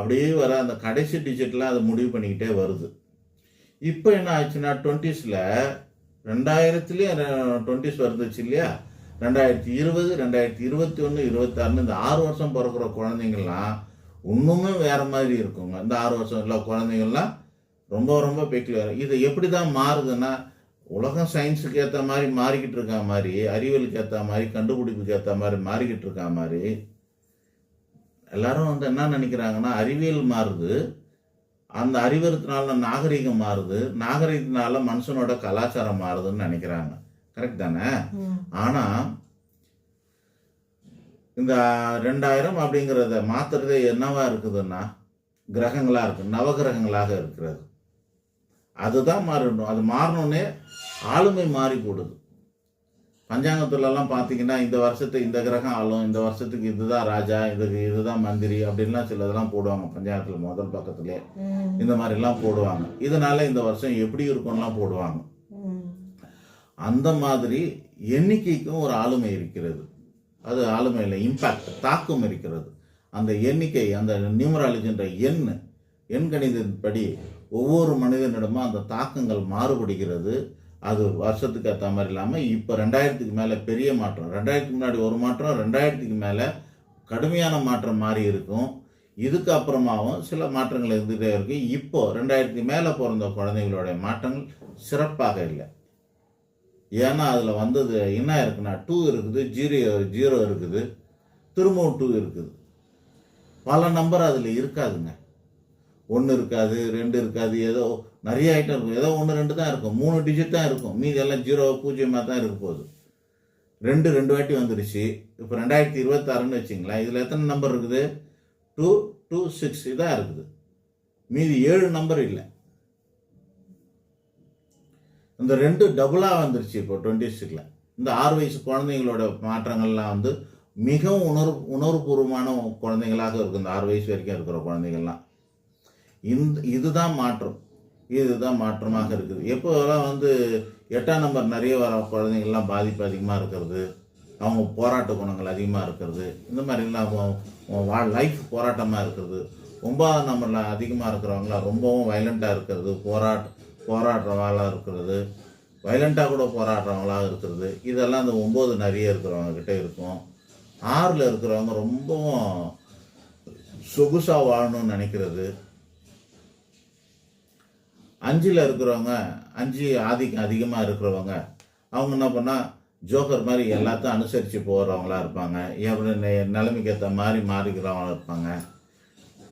அப்படியே வர அந்த கடைசி டிஜிட்டில் அது முடிவு பண்ணிக்கிட்டே வருது. இப்போ என்ன ஆச்சுன்னா 20s 2000 20s வந்துச்சு இல்லையா, 2020 2021 26 இந்த 6 வருஷம் பிறக்கிற குழந்தைங்கள்லாம் இன்னுமே வேற மாதிரி இருக்குங்க. இந்த 6 வருஷம் இல்லை குழந்தைங்கள்லாம் ரொம்ப ரொம்ப பெக்லியர். இது எப்படி தான் மாறுதுன்னா, உலகம் சயின்ஸுக்கு ஏற்ற மாதிரி மாறிக்கிட்டு இருக்கா மாதிரி, அறிவியலுக்கு ஏற்ற மாதிரி, கண்டுபிடிப்புக்கு ஏற்ற மாதிரி மாறிக்கிட்டு இருக்கா மாதிரி, எல்லாரும் என்ன நினைக்கிறாங்கன்னா, அறிவியல் மாறுது, அந்த அறிவியத்தினால நாகரிகம் மாறுது, நாகரிகத்தினால மனுஷனோட கலாச்சாரம் மாறுதுன்னு நினைக்கிறாங்க. கரெக்ட் தானே? ஆனால் இந்த 2000 அப்படிங்கிறத மாற்றுறதே என்னவா இருக்குதுன்னா, கிரகங்களாக இருக்குது, நவகிரகங்களாக இருக்கிறது. அதுதான் மாறணும். அது மாறணுன்னே ஆளுமை மாறி போடுது. பஞ்சாங்கத்துலலாம் பார்த்தீங்கன்னா, இந்த வருஷத்தை இந்த கிரகம் ஆளும், இந்த வருஷத்துக்கு இதுதான் ராஜா, இதுதான் மந்திரி அப்படின்லாம் சிலதெல்லாம் போடுவாங்க. பஞ்சாங்கத்தில் முதல் பக்கத்துலேயே இந்த மாதிரிலாம் போடுவாங்க. இதனால இந்த வருஷம் எப்படி இருக்கும்லாம் போடுவாங்க. அந்த மாதிரி எண்ணிக்கைக்கும் ஒரு ஆளுமை இருக்கிறது. அது ஆளுமையில் இம்பேக்ட், தாக்கம் இருக்கிறது. அந்த எண்ணிக்கை, அந்த நியூமராலஜின்ற எண் கணிதப்படி ஒவ்வொரு மனிதனிடமும் அந்த தாக்கங்கள் மாறுபடுகிறது. அது வருஷத்துக்கு ஏற்ற மாதிரி இல்லாமல் இப்போ 2000க்கு மேலே பெரிய மாற்றம், 2000க்கு முன்னாடி ஒரு மாற்றம், 2000க்கு மேலே கடுமையான மாற்றம் மாறி இருக்கும். இதுக்கு அப்புறமாவும் சில மாற்றங்கள் இருந்துகிட்டே இருக்கு. இப்போ 2000க்கு மேலே பிறந்த குழந்தைங்களுடைய மாற்றங்கள் சிறப்பாக இல்லை. ஏன்னா அதில் வந்தது என்ன இருக்குன்னா, 2 இருக்குது, 0 இருக்குது, திரும்பவும் 2 இருக்குது. பல நம்பர் அதில் இருக்காதுங்க. 1 இருக்காது, 2 இருக்காது, ஏதோ நிறைய ஐட்டம் இருக்கும். ஏதோ 1 2 தான் இருக்கும், 3 டிஜிட் தான் இருக்கும், மீதி எல்லாம் 0 0 தான் இருக்க போகுது. 2 வாட்டி வந்துடுச்சு. இப்போ 2026ன்னு வச்சுங்களேன். இதில் எத்தனை நம்பர் இருக்குது? 2 2 6 இதாக இருக்குது. மீதி 7 நம்பர் இல்லை. இந்த 2 டபுளாக வந்துருச்சு இப்போ 26ல். இந்த 6 வயசு குழந்தைங்களோட மாற்றங்கள்லாம் மிகவும் உணர்வுபூர்வமான குழந்தைங்களாக இருக்கும். இந்த 6 வயசு வரைக்கும் இருக்கிற குழந்தைங்கள்லாம் இதுதான் மாற்றம். இதுதான் மாற்றமாக இருக்குது. எப்போலாம் 8ஆம் நம்பர் நிறைய வர குழந்தைங்கள்லாம் பாதிப்பு அதிகமாக இருக்கிறது, அவங்க போராட்ட குணங்கள் அதிகமாக இருக்கிறது, இந்த மாதிரிலாம் லைஃப் போராட்டமாக இருக்கிறது. 9ஆம் நம்பரில் அதிகமாக இருக்கிறவங்களாம் ரொம்பவும் வைலண்ட்டாக இருக்கிறது, போராடுறவங்களாக இருக்கிறது, வைலண்ட்டாக கூட போராடுறவங்களாக இருக்கிறது. இதெல்லாம் அந்த 9 நிறைய இருக்கிறவங்க கிட்டே இருக்கும். 6ல் இருக்கிறவங்க ரொம்பவும் சொகுசாக வாழணும்னு நினைக்கிறது. 5ல் இருக்கிறவங்க, 5 ஆதிக்கம் அதிகமாக இருக்கிறவங்க, அவங்க என்ன பண்ணால் ஜோக்கர் மாதிரி எல்லாத்தையும் அனுசரித்து போகிறவங்களா இருப்பாங்க. எப்படி நிலைமைக்கு ஏற்ற மாதிரி மாறிக்கிறவங்களா இருப்பாங்க.